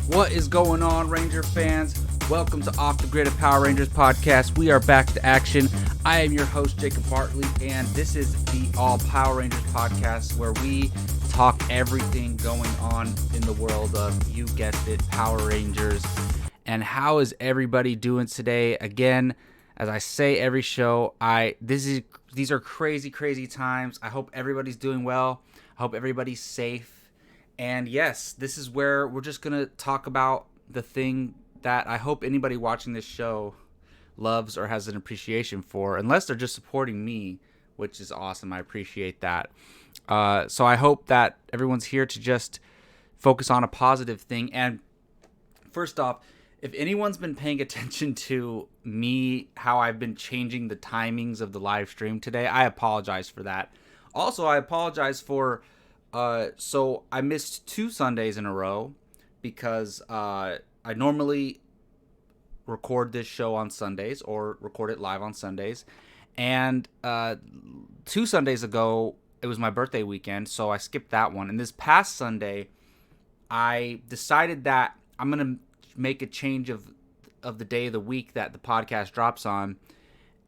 What is going on, Ranger fans? Welcome to Off the Grid, a Power Rangers podcast. We are back to action. I am your host, Jacob Bartley, and this is the All Power Rangers podcast where we talk everything going on in the world of, you guessed it, Power Rangers. And how is everybody doing today? Again, as I say every show, these are crazy times. I hope everybody's doing well. I hope everybody's safe. And yes, this is where we're just going to talk about the thing that I hope anybody watching this show loves or has an appreciation for, unless they're just supporting me, which is awesome. I appreciate that. So I hope that everyone's here to just focus on a positive thing. And first off, if anyone's been paying attention to me, how I've been changing the timings of the live stream today, I apologize for that. Also, I apologize for... So I missed 2 Sundays in a row because I normally record this show on Sundays or record it live on Sundays. And 2 Sundays ago, it was my birthday weekend, so I skipped that one. And this past Sunday, I decided that I'm going to make a change of the day of the week that the podcast drops on.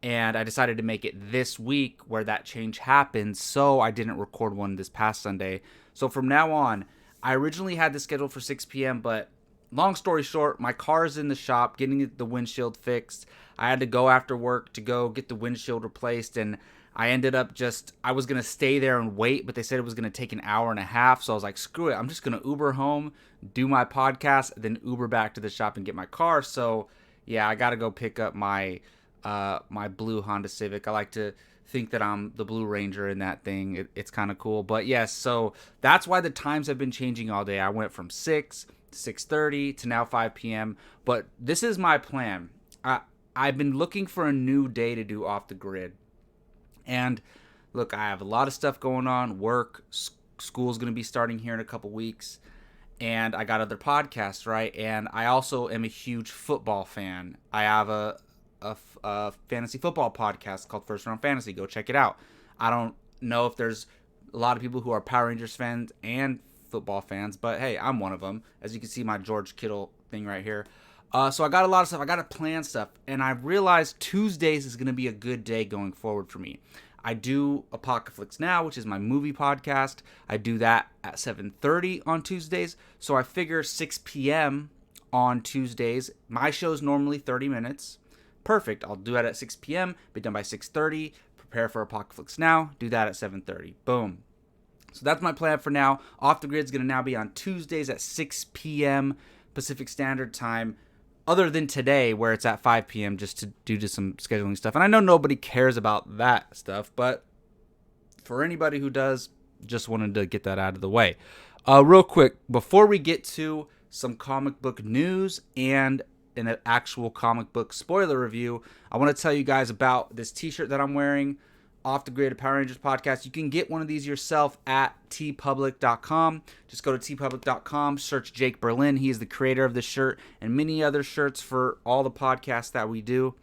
And I decided to make it this week where that change happened, so I didn't record one this past Sunday. So from now on, I originally had this scheduled for 6 p.m., but long story short, my car's in the shop getting the windshield fixed. I had to go after work to go get the windshield replaced, and I ended up I was going to stay there and wait, but they said it was going to take an hour and a half, so I was like, screw it, I'm just going to Uber home, do my podcast, then Uber back to the shop and get my car. So yeah, I got to go pick up my blue Honda Civic. I like to think that I'm the Blue Ranger in that thing. It's kind of cool. But yes, so that's why the times have been changing all day. I went from 6 to 6:30 to now 5 p.m. But this is my plan. I've been looking for a new day to do Off the Grid. And look, I have a lot of stuff going on. Work, school's going to be starting here in a couple weeks. And I got other podcasts, right? And I also am a huge football fan. I have a fantasy football podcast called First Round Fantasy. Go check it out. I don't know if there's a lot of people who are Power Rangers fans and football fans, but hey, I'm one of them. As you can see, my George Kittle thing right here. So I got a lot of stuff. I got to plan stuff, and I realized Tuesdays is going to be a good day going forward for me. I do Apocalypse Now, which is my movie podcast. I do that at 7:30 on Tuesdays. So I figure 6 p.m. on Tuesdays. My show's normally 30 minutes. Perfect. I'll do that at 6 p.m., be done by 6:30, prepare for Apocalypse Now, do that at 7:30. Boom. So that's my plan for now. Off the Grid's going to now be on Tuesdays at 6 p.m. Pacific Standard Time, other than today where it's at 5 p.m. just due to some scheduling stuff. And I know nobody cares about that stuff, but for anybody who does, just wanted to get that out of the way. Real quick, before we get to some comic book news and an actual comic book spoiler review, I want to tell you guys about this t-shirt that I'm wearing, Off the Grid, a Power Rangers podcast. You can get one of these yourself at tpublic.com. Just go to tpublic.com, search Jake Berlin. He is the creator of this shirt and many other shirts for all the podcasts that we do.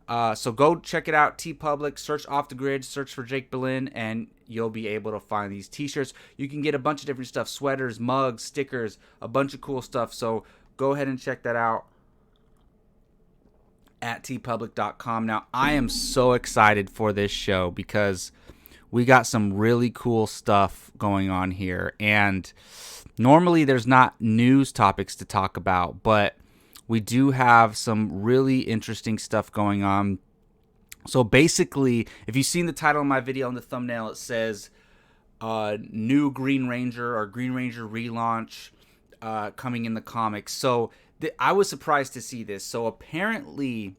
So go check it out, tpublic, search Off the Grid, search for Jake Berlin, and you'll be able to find these t-shirts. You can get a bunch of different stuff, sweaters, mugs, stickers, a bunch of cool stuff. So go ahead and check that out at tpublic.com. Now, I am so excited for this show because we got some really cool stuff going on here. And normally there's not news topics to talk about, but we do have some really interesting stuff going on. So basically, if you've seen the title of my video on the thumbnail, it says new Green Ranger or Green Ranger relaunch coming in the comics. So I was surprised to see this. So apparently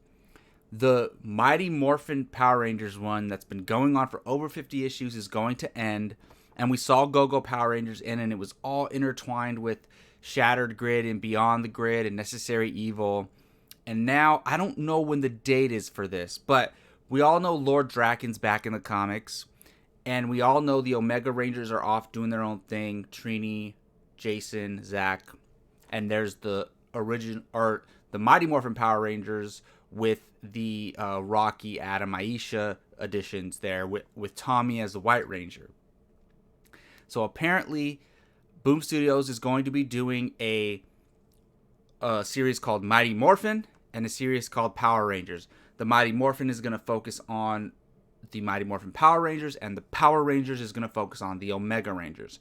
the Mighty Morphin Power Rangers one that's been going on for over 50 issues is going to end. And we saw Go-Go Power Rangers in, and it was all intertwined with Shattered Grid and Beyond the Grid and Necessary Evil. And now, I don't know when the date is for this, but we all know Lord Draken's back in the comics. And we all know the Omega Rangers are off doing their own thing. Trini, Jason, Zach. And there's the Mighty Morphin Power Rangers with the Rocky, Adam, Aisha editions there with Tommy as the White Ranger. So apparently, Boom Studios is going to be doing a a series called Mighty Morphin and a series called Power Rangers. The Mighty Morphin is going to focus on the Mighty Morphin Power Rangers, and the Power Rangers is going to focus on the Omega Rangers.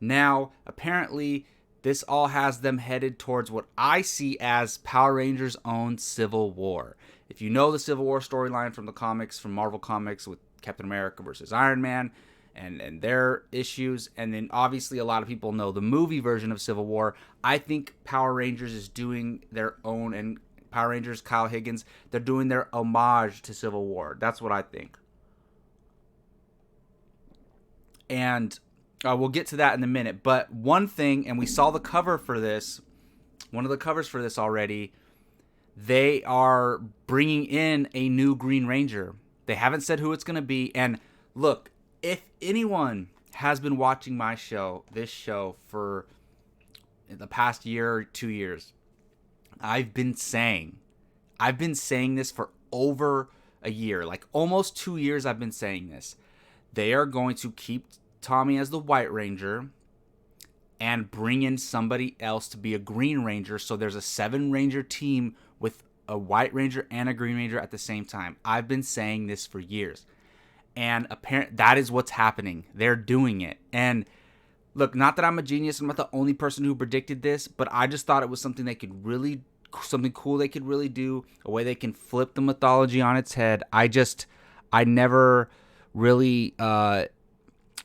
Now, apparently, this all has them headed towards what I see as Power Rangers' own Civil War. If you know the Civil War storyline from the comics, from Marvel Comics, with Captain America versus Iron Man and their issues, and then obviously a lot of people know the movie version of Civil War, I think Power Rangers is doing their own, and Power Rangers, Kyle Higgins, they're doing their homage to Civil War. That's what I think. And we'll get to that in a minute. But one thing, and we saw the cover for this, one of the covers for this already, they are bringing in a new Green Ranger. They haven't said who it's going to be. And look, if anyone has been watching this show for the past year or 2 years, I've been saying this for over a year, like almost 2 years I've been saying this. They are going to keep Tommy as the White Ranger and bring in somebody else to be a Green Ranger, so there's a 7-Ranger team with a White Ranger and a Green Ranger at the same time. I've been saying this for years, and apparently that is what's happening. They're doing it. And look, not that I'm a genius, I'm not the only person who predicted this, but I just thought it was something something cool they could really do, a way they can flip the mythology on its head. I never really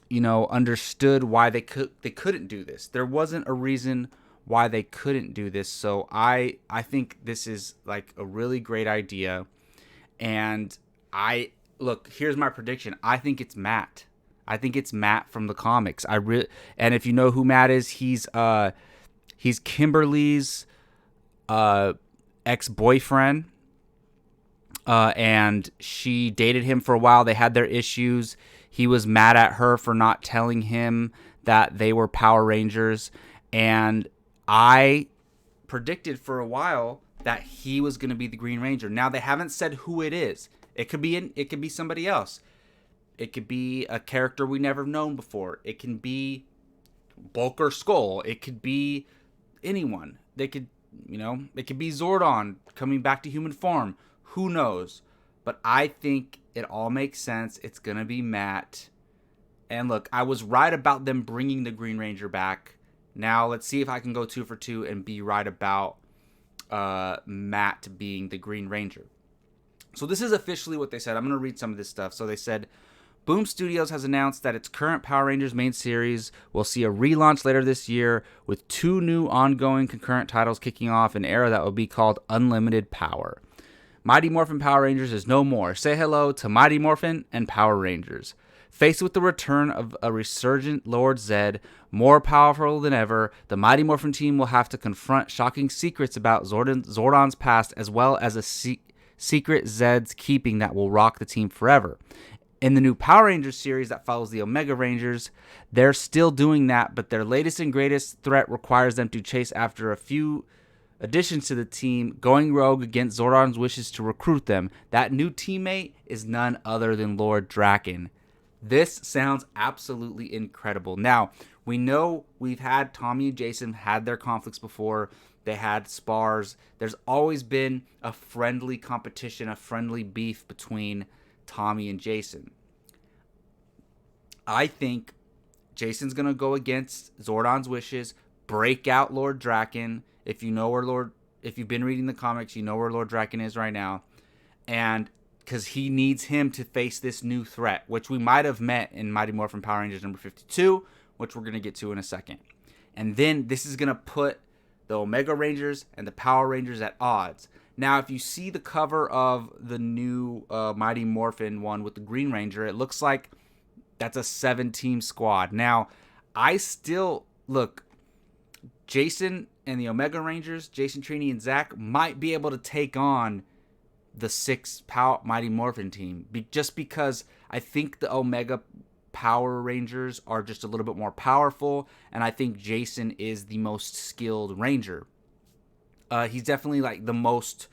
understood why they couldn't do this. There wasn't a reason why they couldn't do this. So I think this is like a really great idea. And here's my prediction. I think it's Matt. I think it's Matt from the comics. And if you know who Matt is, he's Kimberly's ex-boyfriend. And she dated him for a while. They had their issues. He was mad at her for not telling him that they were Power Rangers. And I predicted for a while that he was going to be the Green Ranger. Now, they haven't said who it is. It could be somebody else. It could be a character we never known before. It can be Bulk or Skull. It could be anyone. It could be Zordon coming back to human form. Who knows? But I think it all makes sense. It's going to be Matt. And look, I was right about them bringing the Green Ranger back. Now let's see if I can go 2 for 2 and be right about Matt being the Green Ranger. So this is officially what they said. I'm going to read some of this stuff. So they said, Boom Studios has announced that its current Power Rangers main series will see a relaunch later this year with 2 new ongoing concurrent titles kicking off an era that will be called Unlimited Power. Mighty Morphin Power Rangers is no more. Say hello to Mighty Morphin and Power Rangers. Faced with the return of a resurgent Lord Zed, more powerful than ever, the Mighty Morphin team will have to confront shocking secrets about Zordon's past, as well as a secret Zed's keeping that will rock the team forever. In the new Power Rangers series that follows the Omega Rangers, they're still doing that, but their latest and greatest threat requires them to chase after a few additions to the team, going rogue against Zordon's wishes to recruit them. That new teammate is none other than Lord Draken. This sounds absolutely incredible. Now, we know we've had Tommy and Jason had their conflicts before. They had spars. There's always been a friendly competition, a friendly beef between Tommy and Jason. I think Jason's going to go against Zordon's wishes, break out Lord Draken. If you've been reading the comics, you know where Lord Draken is right now. And because he needs him to face this new threat, which we might have met in Mighty Morphin Power Rangers number 52, which we're going to get to in a second. And then this is going to put the Omega Rangers and the Power Rangers at odds. Now, if you see the cover of the new Mighty Morphin one with the Green Ranger, it looks like that's a 7-team squad. Now, Jason and the Omega Rangers, Jason, Trini, and Zach, might be able to take on the 6 Mighty Morphin team. Just because I think the Omega Power Rangers are just a little bit more powerful, and I think Jason is the most skilled Ranger. He's definitely like the most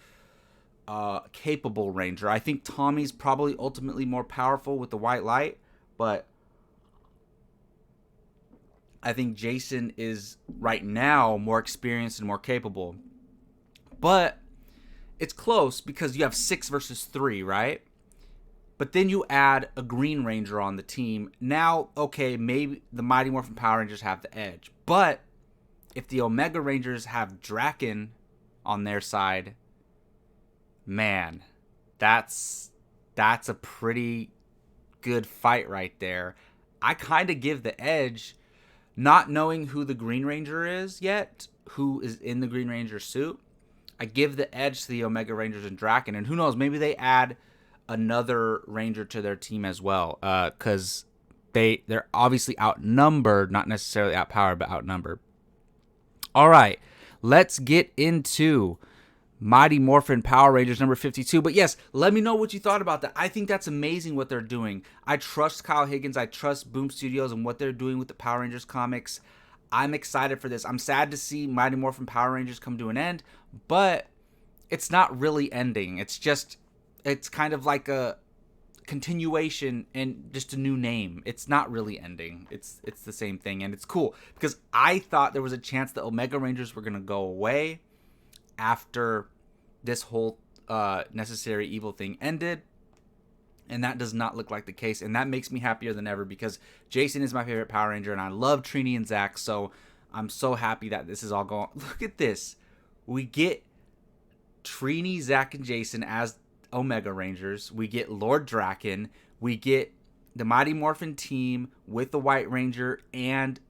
capable Ranger. I think Tommy's probably ultimately more powerful with the white light, but I think Jason is right now more experienced and more capable. But it's close because you have 6 versus 3, right? But then you add a Green Ranger on the team. Now, okay, maybe the Mighty Morphin Power Rangers have the edge. But if the Omega Rangers have Draken on their side, man, that's a pretty good fight right there. I kind of give the edge, not knowing who the Green Ranger is yet, who is in the Green Ranger suit. I give the edge to the Omega Rangers and Draken, and who knows, maybe they add another Ranger to their team as well, because they're obviously outnumbered, not necessarily outpowered, but outnumbered. All right, let's get into Mighty Morphin Power Rangers number 52. But yes, let me know what you thought about that. I think that's amazing what they're doing. I trust Kyle Higgins. I trust Boom Studios and what they're doing with the Power Rangers comics. I'm excited for this. I'm sad to see Mighty Morphin Power Rangers come to an end, but it's not really ending. It's kind of like a continuation and just a new name. It's not really ending. It's the same thing, and it's cool because I thought there was a chance the Omega Rangers were going to go away after this whole Necessary Evil thing ended, and that does not look like the case, and that makes me happier than ever because Jason is my favorite Power Ranger, and I love Trini and Zach, so I'm so happy that this is all going. Look at this. We get Trini, Zach, and Jason as Omega Rangers. We get Lord Draken. We get the Mighty Morphin team with the White Ranger and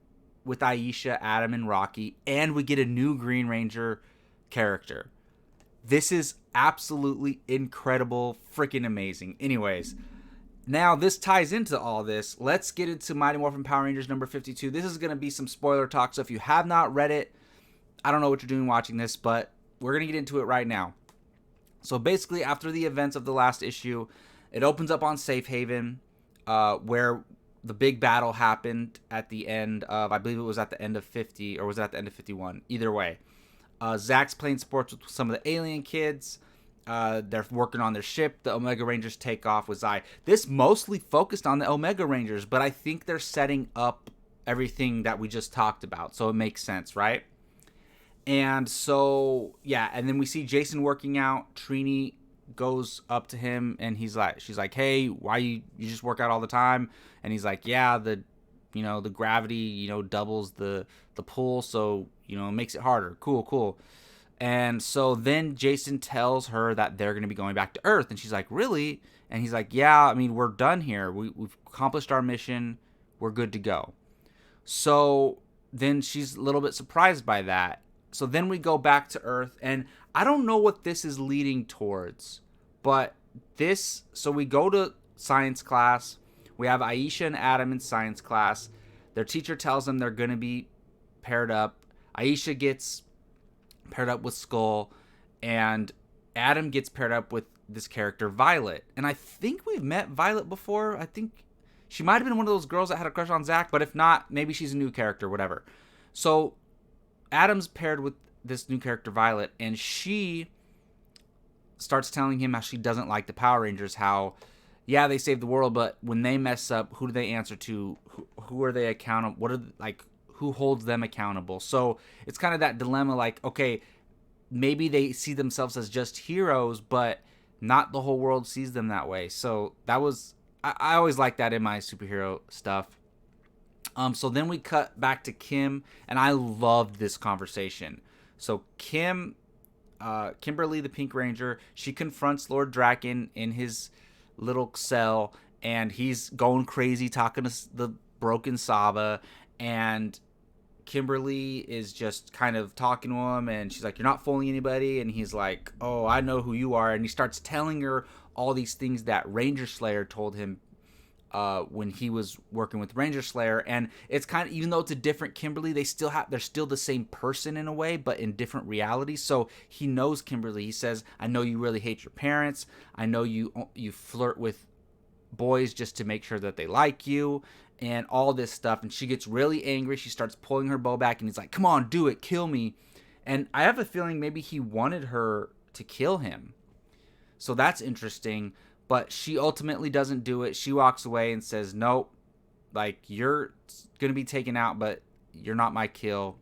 with Aisha, Adam, and Rocky, and we get a new Green Ranger character. This is absolutely incredible, freaking amazing. Anyways, now this ties into all this. Let's get into Mighty Morphin Power Rangers number 52. This is going to be some spoiler talk, so if you have not read it, I don't know what you're doing watching this, but we're going to get into it right now. So basically, after the events of the last issue, it opens up on Safe Haven, where the big battle happened at the end of, I believe it was at the end of 50, or was it at the end of 51? Either way. Zach's playing sports with some of the alien kids. They're working on their ship. The Omega Rangers take off with Zai. This mostly focused on the Omega Rangers, but I think they're setting up everything that we just talked about, so it makes sense, right? And so, yeah, and then we see Jason working out. Trini goes up to him, and she's like, hey, why you just work out all the time? And he's like, yeah, the gravity, doubles the pull, so, it makes it harder. Cool. And so then Jason tells her that they're going to be going back to Earth, and she's like, really? And he's like, yeah, I mean, we're done here. We've accomplished our mission. We're good to go. So then she's a little bit surprised by that. So then we go back to Earth, and I don't know what this is leading towards, but so we go to science class. We have Aisha and Adam in science class. Their teacher tells them they're going to be paired up. Aisha gets paired up with Skull, and Adam gets paired up with this character, Violet. And I think we've met Violet before. I think she might have been one of those girls that had a crush on Zach, but if not, maybe she's a new character, whatever. So Adam's paired with this new character, Violet, and she starts telling him how she doesn't like the Power Rangers, how, yeah, they save the world, but when they mess up, who do they answer to? Who are they accountable? Who holds them accountable? So it's kind of that dilemma, like, okay, maybe they see themselves as just heroes, but not the whole world sees them that way. So that was, I always like that in my superhero stuff. So then we cut back to Kim, and I loved this conversation. So Kimberly, the Pink Ranger, she confronts Lord Draken in his little cell, and he's going crazy talking to the broken Saba, and Kimberly is just kind of talking to him, and she's like, you're not fooling anybody, and he's like, oh, I know who you are, and he starts telling her all these things that Ranger Slayer told him when he was working with Ranger Slayer. And it's kind of, even though it's a different Kimberly, they're still the same person in a way, but in different realities. So he knows Kimberly. He says, I know you really hate your parents. I know you flirt with boys just to make sure that they like you, and all this stuff. And she gets really angry. She starts pulling her bow back, and he's like, come on, do it, kill me. And I have a feeling maybe he wanted her to kill him. So that's interesting. But she ultimately doesn't do it. She walks away and says, nope, like, you're going to be taken out, but you're not my kill.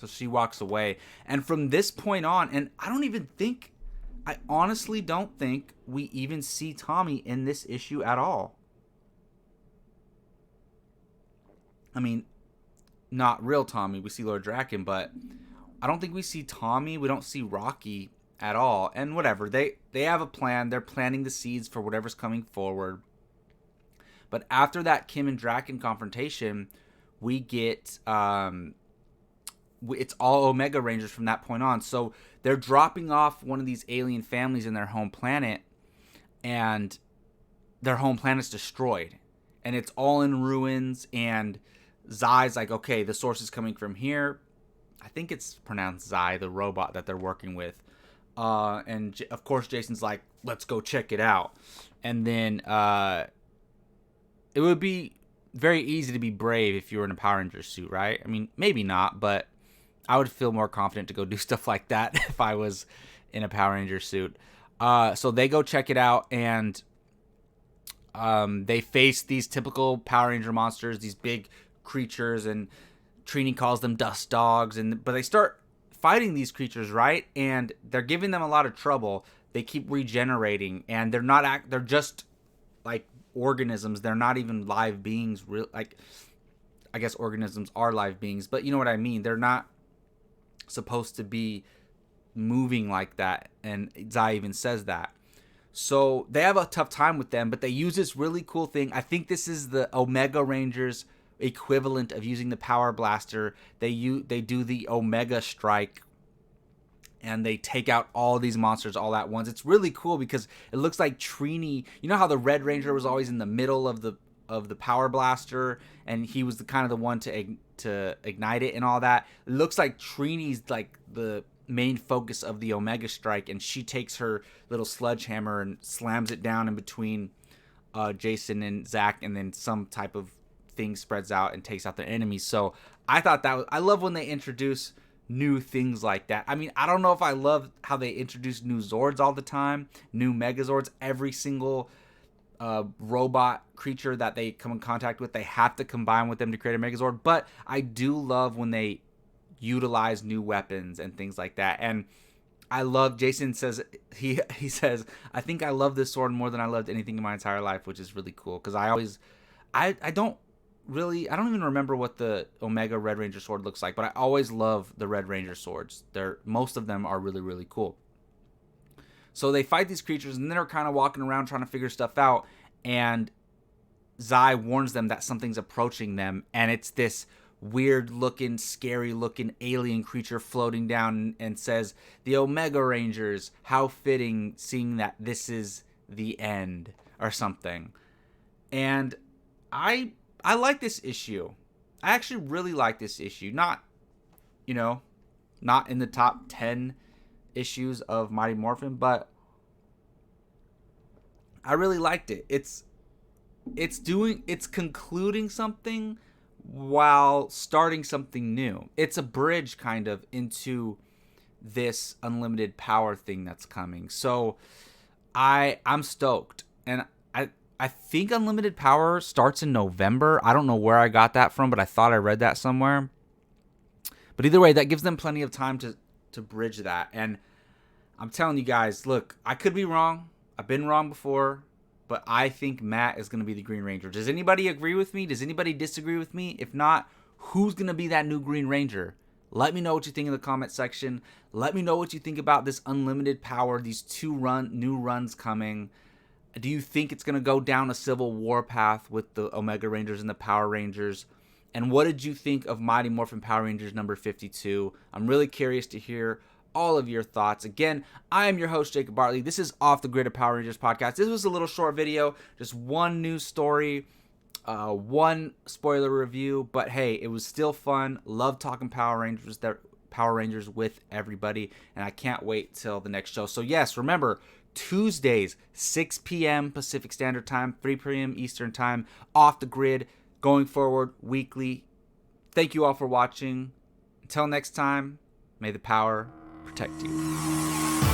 So she walks away. And from this point on, and I honestly don't think we even see Tommy in this issue at all. I mean, not real Tommy. We see Lord Draken, but I don't think we see Tommy. We don't see Rocky at all. And whatever. They have a plan. They're planting the seeds for whatever's coming forward. But after that Kim and Draken confrontation, we get it's all Omega Rangers from that point on. So they're dropping off one of these alien families in their home planet, and their home planet's destroyed. And it's all in ruins, and Zai's like, okay, the source is coming from here. I think it's pronounced Zai, the robot that they're working with. And of course, Jason's like, let's go check it out. And then it would be very easy to be brave if you were in a Power Ranger suit, right? I mean, maybe not, but I would feel more confident to go do stuff like that if I was in a Power Ranger suit. So they go check it out, and they face these typical Power Ranger monsters, these big creatures, and Trini calls them dust dogs. But they start fighting these creatures, right? And they're giving them a lot of trouble. They keep regenerating, and they're just like organisms. They're not even live beings. Like, I guess organisms are live beings, but you know what I mean. They're not supposed to be moving like that, and Zai even says that. So they have a tough time with them, but they use this really cool thing. I think this is the Omega Rangers equivalent of using the Power Blaster. They do the Omega Strike, and they take out all these monsters all at once. It's really cool because it looks like Trini. You know how the Red Ranger was always in the middle of the Power Blaster, and he was the one to ignite it and all that. It looks like Trini's like the main focus of the Omega Strike, and she takes her little sledgehammer and slams it down in between Jason and Zach, and then some type of thing spreads out and takes out the enemies. So I thought I love when they introduce new things like that. I mean, I don't know if I love how they introduce new Zords all the time, new Megazords. Every single robot creature that they come in contact with, they have to combine with them to create a Megazord. But I do love when they utilize new weapons and things like that. And I love, Jason says, he says, I think I love this sword more than I loved anything in my entire life, which is really cool, because I don't even remember what the Omega Red Ranger sword looks like, but I always love the Red Ranger swords. Most of them are really, really cool. So they fight these creatures, and then they're kind of walking around trying to figure stuff out, and Zai warns them that something's approaching them, and it's this weird-looking, scary-looking alien creature floating down, and says, the Omega Rangers, how fitting, seeing that this is the end, or something. And I like this issue. I actually really like this issue. Not in the top 10 issues of Mighty Morphin, but I really liked it. It's concluding something while starting something new. It's a bridge kind of into this unlimited power thing that's coming. So I'm stoked. And I think unlimited power starts in November. I don't know where I got that from, but I thought I read that somewhere. But either way, that gives them plenty of time to bridge that. And I'm telling you guys, look, I could be wrong. I've been wrong before. But I think Matt is going to be the Green Ranger. Does anybody agree with me? Does anybody disagree with me? If not, who's going to be that new Green Ranger? Let me know what you think in the comment section. Let me know what you think about this unlimited power, these new runs coming. Do you think it's going to go down a Civil War path with the Omega Rangers and the Power Rangers? And what did you think of Mighty Morphin Power Rangers number 52? I'm really curious to hear all of your thoughts. Again, I am your host, Jacob Bartley. This is Off the Grid of Power Rangers podcast. This was a little short video, just one news story, one spoiler review, but hey, it was still fun. Love talking Power Rangers with everybody, and I can't wait till the next show. So yes, remember, Tuesdays, 6 p.m. Pacific Standard Time, 3 p.m. Eastern Time, Off the Grid, going forward, weekly. Thank you all for watching. Until next time, may the power protect you.